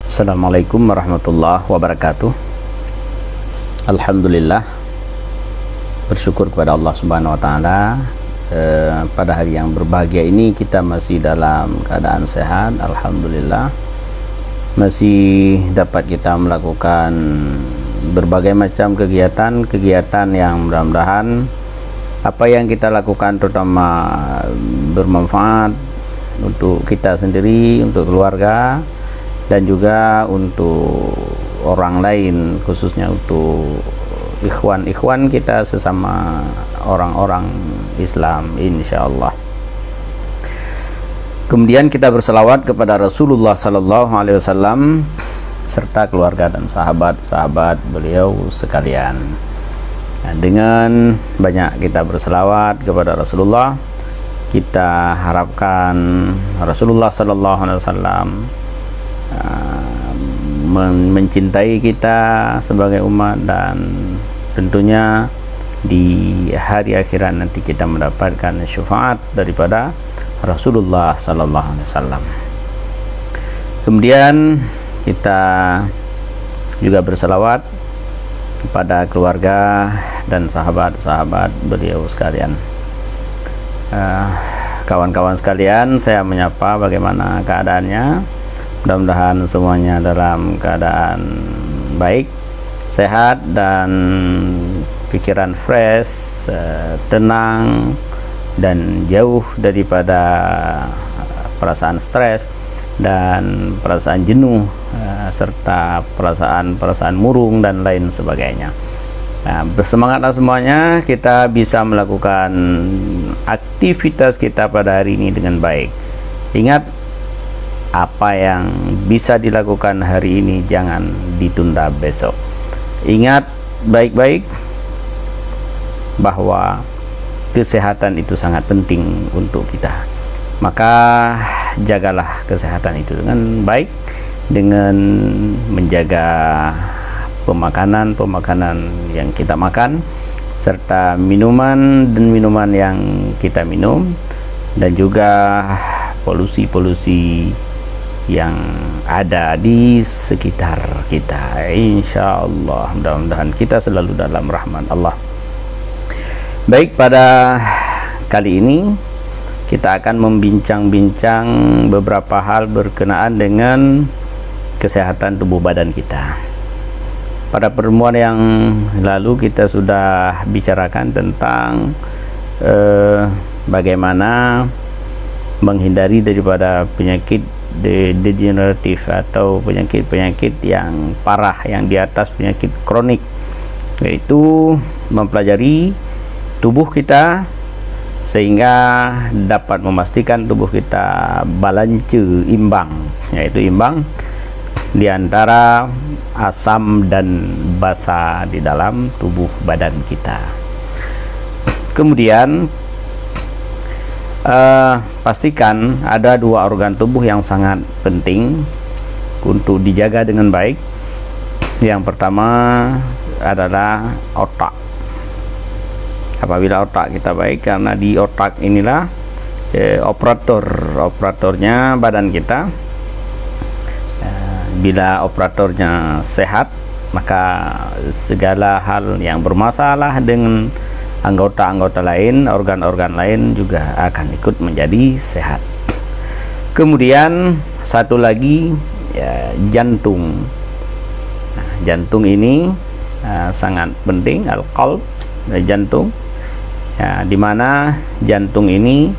Assalamualaikum warahmatullahi wabarakatuh. Alhamdulillah, bersyukur kepada Allah Subhanahu wa taala. Pada hari yang berbahagia ini kita masih dalam keadaan sehat, alhamdulillah. Masih dapat kita melakukan berbagai macam kegiatan yang mudah-mudahan apa yang kita lakukan terutama bermanfaat untuk kita sendiri, untuk keluarga, dan juga untuk orang lain, khususnya untuk ikhwan kita sesama orang-orang Islam, insyaallah. Kemudian kita berselawat kepada Rasulullah sallallahu alaihi wasallam serta keluarga dan sahabat-sahabat beliau sekalian. Nah, dengan banyak kita berselawat kepada Rasulullah, kita harapkan Rasulullah sallallahu alaihi wasallam mencintai kita sebagai umat, dan tentunya di hari akhirat nanti kita mendapatkan syafaat daripada Rasulullah sallallahu alaihi wasallam. Kemudian kita juga berselawat kepada keluarga dan sahabat-sahabat beliau sekalian. Kawan-kawan sekalian, saya menyapa, bagaimana keadaannya? Mudah-mudahan semuanya dalam keadaan baik, sehat, dan pikiran fresh, tenang, dan jauh daripada perasaan stres dan perasaan jenuh, serta perasaan murung dan lain sebagainya. Nah, bersemangatlah semuanya, kita bisa melakukan aktivitas kita pada hari ini dengan baik. Ingat, apa yang bisa dilakukan hari ini jangan ditunda besok. Ingat baik-baik bahwa kesehatan itu sangat penting untuk kita. Maka jagalah kesehatan itu dengan baik, dengan menjaga pemakanan yang kita makan, serta minuman yang kita minum, dan juga polusi yang ada di sekitar kita. Insyaallah, mudah-mudahan kita selalu dalam rahmat Allah. Baik, pada kali ini kita akan membincang-bincang beberapa hal berkenaan dengan kesehatan tubuh badan kita. Pada pertemuan yang lalu kita sudah bicarakan tentang bagaimana menghindari daripada penyakit degeneratif atau penyakit-penyakit yang parah, yang di atas penyakit kronik, yaitu mempelajari tubuh kita sehingga dapat memastikan tubuh kita balance, imbang, yaitu imbang di antara asam dan basa di dalam tubuh badan kita. Kemudian pastikan ada dua organ tubuh yang sangat penting untuk dijaga dengan baik. Yang pertama adalah otak. Apabila otak kita baik, karena di otak inilah operatornya badan kita. Bila operatornya sehat, maka segala hal yang bermasalah dengan anggota-anggota lain, organ-organ lain juga akan ikut menjadi sehat. Kemudian satu lagi, jantung. Nah, jantung ini sangat penting, al-qalb, jantung. Dimana jantung ini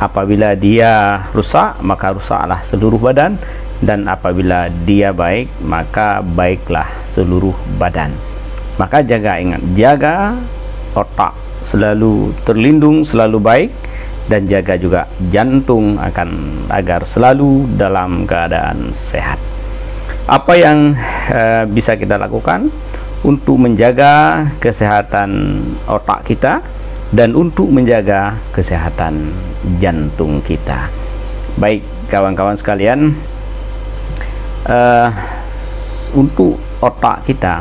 apabila dia rusak, maka rusaklah seluruh badan, dan apabila dia baik, maka baiklah seluruh badan. Maka jaga otak selalu terlindung, selalu baik, dan jaga juga jantung agar selalu dalam keadaan sehat. Apa yang bisa kita lakukan untuk menjaga kesehatan otak kita dan untuk menjaga kesehatan jantung kita? Baik, kawan-kawan sekalian, untuk otak kita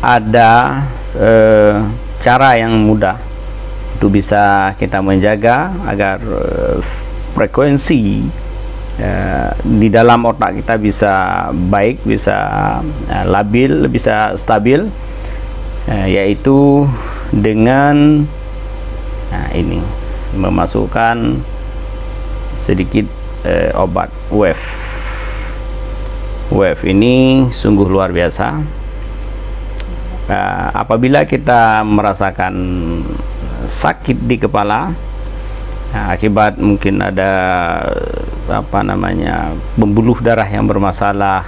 ada cara yang mudah untuk bisa kita menjaga agar frekuensi di dalam otak kita bisa baik, bisa labil, bisa stabil, yaitu dengan ini memasukkan sedikit obat WEF. WEF ini sungguh luar biasa. Apabila kita merasakan sakit di kepala, akibat mungkin ada pembuluh darah yang bermasalah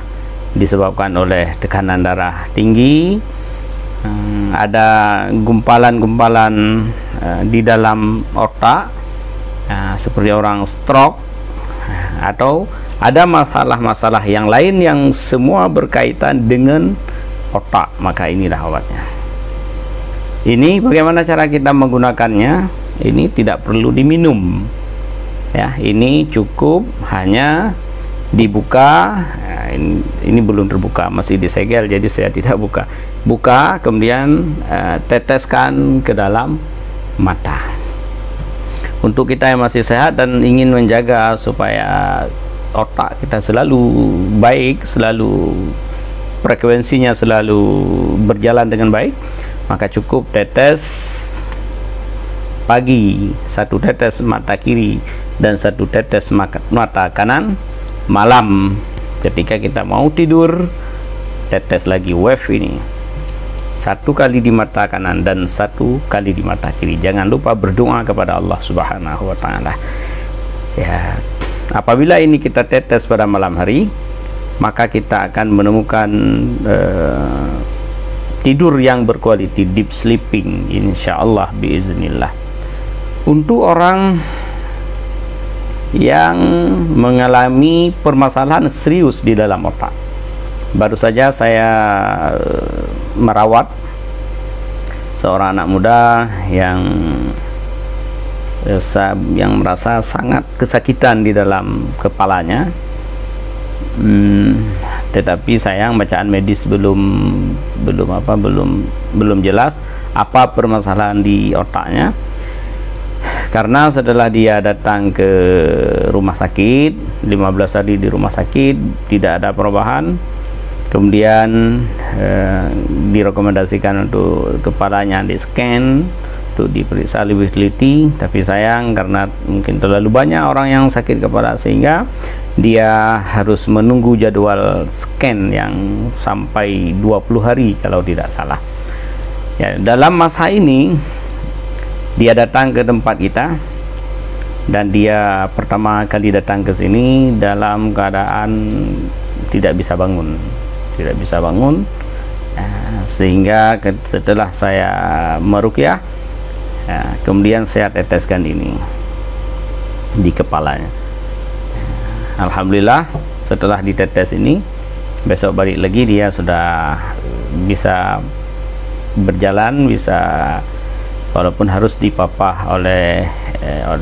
disebabkan oleh tekanan darah tinggi, ada gumpalan-gumpalan di dalam otak, seperti orang stroke, atau ada masalah-masalah yang lain yang semua berkaitan dengan otak, maka inilah obatnya. Ini bagaimana cara kita menggunakannya? Ini tidak perlu diminum, ya. Ini cukup hanya dibuka. Ini belum terbuka, masih disegel, jadi saya tidak buka, kemudian teteskan ke dalam mata. Untuk kita yang masih sehat dan ingin menjaga supaya otak kita selalu baik, selalu frekuensinya selalu berjalan dengan baik, maka cukup tetes pagi, 1 tetes mata kiri dan 1 tetes mata kanan. Malam ketika kita mau tidur, tetes lagi WEF ini, 1 kali di mata kanan dan 1 kali di mata kiri. Jangan lupa berdoa kepada Allah Subhanahu wa Ta'ala, ya. Apabila ini kita tetes pada malam hari, maka kita akan menemukan tidur yang berkualiti, deep sleeping, insyaallah biiznillah. Untuk orang yang mengalami permasalahan serius di dalam otak, baru saja saya merawat seorang anak muda yang merasa sangat kesakitan di dalam kepalanya. Tetapi sayang bacaan medis belum jelas apa permasalahan di otaknya, karena setelah dia datang ke rumah sakit, 15 hari di rumah sakit, tidak ada perubahan. Kemudian direkomendasikan untuk kepalanya di scan, untuk diperiksa lebih teliti. Tapi sayang karena mungkin terlalu banyak orang yang sakit kepala, sehingga dia harus menunggu jadwal scan yang sampai 20 hari kalau tidak salah, ya. Dalam masa ini dia datang ke tempat kita, dan dia pertama kali datang ke sini dalam keadaan tidak bisa bangun, sehingga setelah saya meruqyah, kemudian saya teteskan ini di kepalanya. Alhamdulillah setelah ditetes ini, besok balik lagi dia sudah bisa berjalan, bisa, walaupun harus dipapah oleh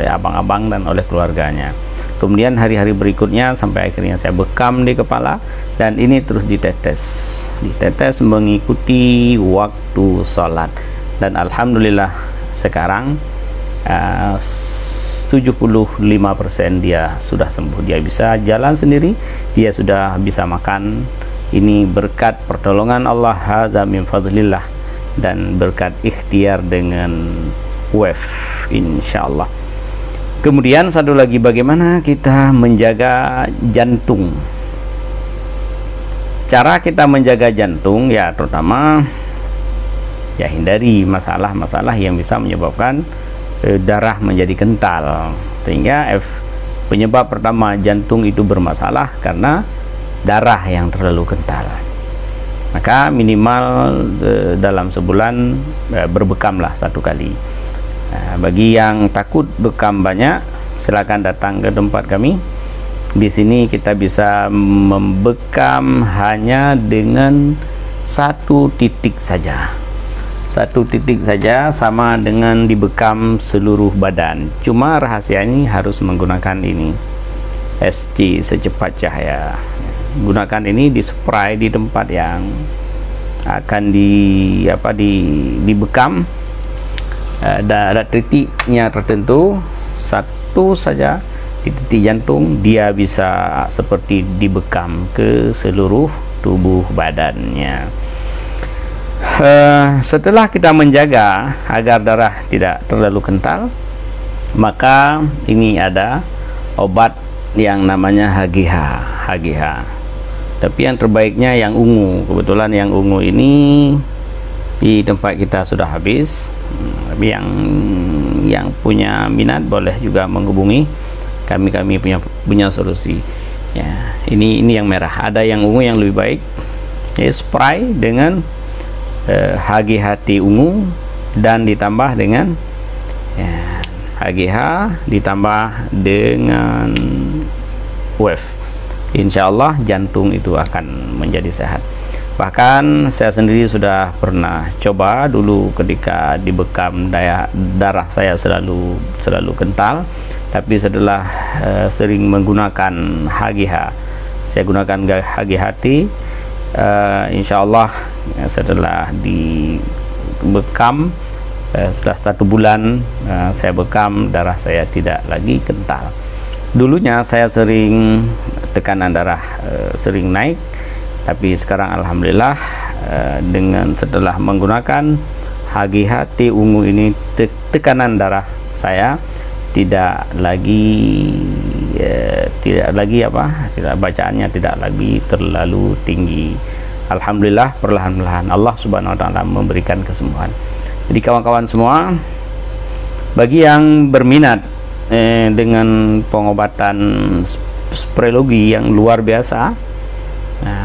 abang-abang dan oleh keluarganya. Kemudian hari-hari berikutnya sampai akhirnya saya bekam di kepala, dan ini terus ditetes mengikuti waktu sholat, dan alhamdulillah sekarang 75% dia sudah sembuh, dia bisa jalan sendiri, dia sudah bisa makan. Ini berkat pertolongan Allah, hadza min fadlillah, dan berkat ikhtiar dengan WEF, insyaallah. Kemudian satu lagi, bagaimana kita menjaga jantung. Cara kita menjaga jantung, ya terutama ya hindari masalah-masalah yang bisa menyebabkan darah menjadi kental, sehingga penyebab pertama jantung itu bermasalah karena darah yang terlalu kental. Maka minimal dalam sebulan berbekamlah 1 kali. Bagi yang takut bekam banyak, silakan datang ke tempat kami. Di sini kita bisa membekam hanya dengan 1 titik saja. 1 titik saja sama dengan dibekam seluruh badan. Cuma rahasianya harus menggunakan ini, SC, secepat cahaya. Gunakan ini, di spray di tempat yang akan dibekam. Ada titiknya tertentu, 1 saja di titik jantung, dia bisa seperti dibekam ke seluruh tubuh badannya. Setelah kita menjaga agar darah tidak terlalu kental, maka ini ada obat yang namanya HGH. Tapi yang terbaiknya yang ungu. Kebetulan yang ungu ini di tempat kita sudah habis. Tapi yang punya minat boleh juga menghubungi kami punya solusi. Ya, ini yang merah. Ada yang ungu yang lebih baik. Spray dengan HGH ungu dan ditambah dengan HGH ditambah dengan wave. Insya Allah jantung itu akan menjadi sehat. Bahkan saya sendiri sudah pernah coba dulu ketika dibekam, darah saya selalu kental. Tapi setelah sering menggunakan HGH, saya gunakan HGH, insya Allah setelah dibekam, setelah 1 bulan saya bekam, darah saya tidak lagi kental. Dulunya saya sering tekanan darah sering naik, tapi sekarang alhamdulillah dengan setelah menggunakan HGH ungu ini, tekanan darah saya tidak lagi bacaannya tidak lagi terlalu tinggi. Alhamdulillah, perlahan-lahan Allah Subhanahu wa taala memberikan kesembuhan. Jadi kawan-kawan semua, bagi yang berminat dengan pengobatan sprologi yang luar biasa,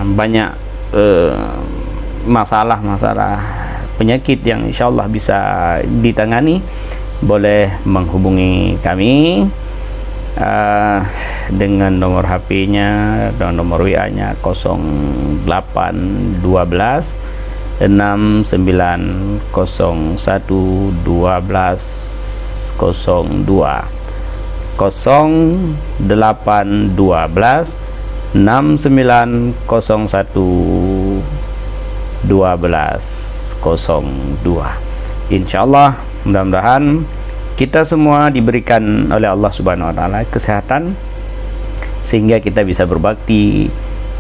banyak masalah penyakit yang insya Allah bisa ditangani, boleh menghubungi kami dengan nomor HP-nya dan nomor WA-nya 0812 6901 1202 0812 6901 1202. Insyaallah, mudah-mudahan kita semua diberikan oleh Allah Subhanahu wa taala kesehatan sehingga kita bisa berbakti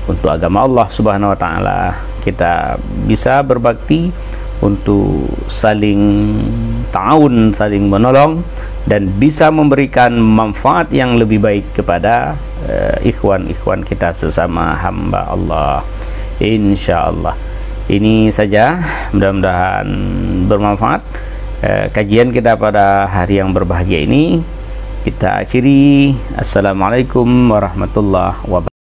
untuk agama Allah Subhanahu wa taala. Kita bisa berbakti untuk saling ta'awun, saling menolong, dan bisa memberikan manfaat yang lebih baik kepada ikhwan-ikhwan kita sesama hamba Allah. Insyaallah. Ini saja, mudah-mudahan bermanfaat. Kajian kita pada hari yang berbahagia ini kita akhiri. Assalamualaikum warahmatullahi wabarakatuh.